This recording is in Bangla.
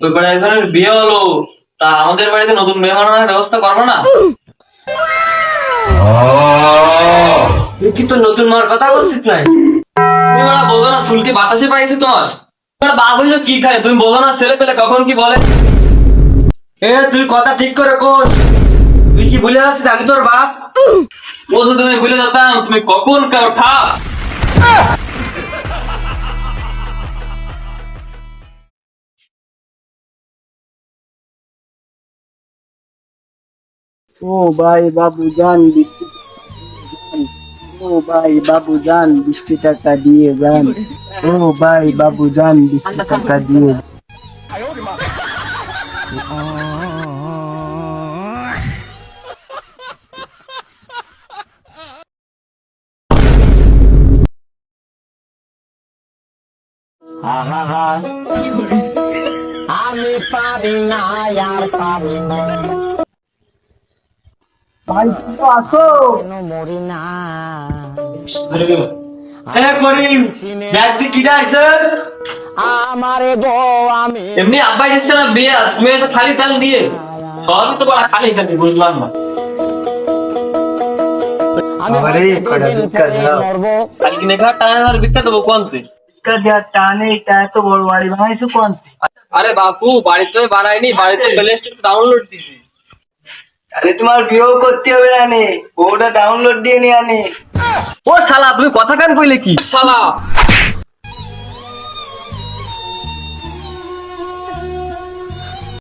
ওই বাড়ি একজনের বিয়ে হলো, তা আমাদের বাড়িতে নতুন মেহমান আনার ব্যবস্থা করবো না? তুই কি তো নতুন মার কথা বলছিস নাই? তুমি বড় বোঝো না, চুলকি বাতাসে পাইছে তোমার? তোমার বাপ হয়েছে কি খায় তুমি বোঝো না? ছেলে পেলে কখন কি বলে। তুই কথা ঠিক করে কোস। তুই কি ভুলে যাচ্ছিস আমি তোর বাপ? বলছো তুমি ভুলে যেতাম, তুমি কখন ওঠা। ও ভাই বাবু যান বিস্কুট যান। ও ভাই বাবু যান বিস্কুট একটা দিয়ে যান। ও ভাই বাবু যান বিস্কুট একটা দিয়ে যান। আমি পারি না আর পারি না ভাই তুমি তো আসো মরি না। করিম দেখ দি কিটা আইছে। আমারে গো আমি এমনি আব্বাই এসছে না বিয়ে, তুমি এসে খালি তেল দিয়ে সবই তো বড় খালি খালি, বুঝলাম না। আমারে কটা দুঃখা দাও। মরবো খালি কিনে খাওয়া টাকা আর ভিক্ষা দেবো কোনতে? কা দিয়া টানে তা তো বড় বাড়ি বানাইছো কোন? আরে বাপু, বাড়িতে বানাইনি, বাড়িতে প্লে স্টোর ডাউনলোড দিছি। তাহলে তোমার বিয়েও করতে হবে না নে, ওটা ডাউনলোড দিয়ে নিয়ে আনে। ও শালা, তুমি কথা কান কইলে কি শালা?